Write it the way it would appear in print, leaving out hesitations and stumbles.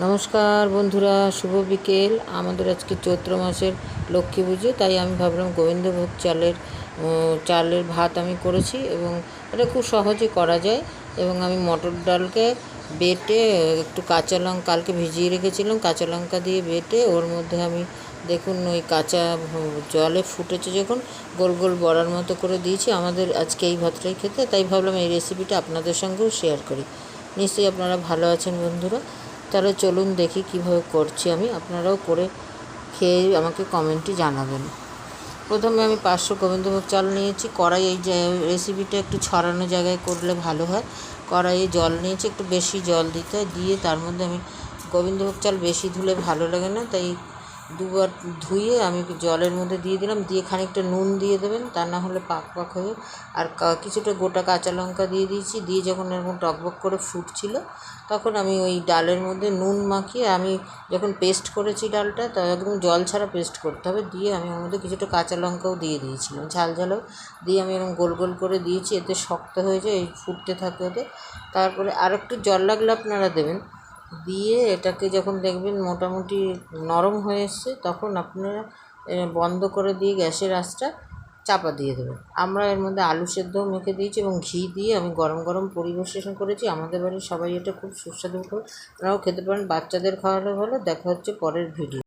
নমস্কার বন্ধুরা, শুভ বিকেল। আমাদের আজকে চৈত্র মাসের লক্ষ্মী পুজো, তাই আমি ভাবলাম গোবিন্দভোগ চালের ভাত আমি করেছি এবং এটা খুব সহজে করা যায়। এবং আমি মটর ডালকে বেটে একটু কাঁচা লঙ্কা কালকে ভিজিয়ে রেখেছিলাম, কাঁচা লঙ্কা দিয়ে বেটে ওর মধ্যে আমি দেখুন ওই কাঁচা জলে ফুটেছে যখন গোল গোল বড়ার মতো করে দিয়েছি। আমাদের আজকে এই ভাতটাই খেতে, তাই ভাবলাম এই রেসিপিটা আপনাদের সঙ্গেও শেয়ার করি। নিশ্চয়ই আপনারা ভালো আছেন বন্ধুরা। তাহলে চলুন দেখি কিভাবে করছি আমি, আপনারাও করে খেয়ে আমাকে কমেন্টে জানাবেন। প্রথমে আমি 500 গোবিন্দভোগ চাল নিয়েছি। কড়াই এই যে রেসিপিটা একটু ছড়ানো জায়গায় করলে ভালো হয়। কড়াইয়ে জল নিয়েছি, একটু বেশি জল দিতে হয়, দিয়ে তার মধ্যে আমি গোবিন্দভোগ চাল বেশি ধুলে ভালো লাগে না, তাই দুবার ধুয়ে আমি জলের মধ্যে দিয়ে দিলাম। দিয়ে খানিকটা নুন দিয়ে দেবেন, তা না হলে পাক পাক হবে। আর কিছুটা গোটা কাঁচা লঙ্কা দিয়ে দিয়েছি। দিয়ে যখন এরকম টকবক করে ফুটছিল তখন আমি ওই ডালের মধ্যে নুন মাখিয়ে আমি যখন পেস্ট করেছি ডালটা, তা একদম জল ছাড়া পেস্ট করতে হবে। দিয়ে আমি ওর মধ্যে কিছুটা কাঁচা লঙ্কাও দিয়ে দিয়েছিলাম, ঝাল ঝালও দিয়ে আমি এরকম গোল গোল করে দিয়েছি। এতে শক্ত হয়ে যায়, এই ফুটতে থাকে ওতে। তারপরে আর একটু জল লাগলে আপনারা দেবেন। দিয়ে এটাকে যখন দেখবেন মোটামুটি নরম হয়ে এসছে, তখন আপনারা বন্ধ করে দিয়ে গ্যাসের আঁচটা চাপা দিয়ে দেবেন। আমরা এর মধ্যে আলু সেদ্ধও মেখে দিয়েছি এবং ঘি দিয়ে আমি গরম গরম পরিবেশন করেছি। আমাদের বাড়ির সবাই এটা খুব সুস্বাদু করে, আপনারাও খেতে পারেন, বাচ্চাদের খাওয়ালে ভালো। দেখা হচ্ছে পরের ভিডিও।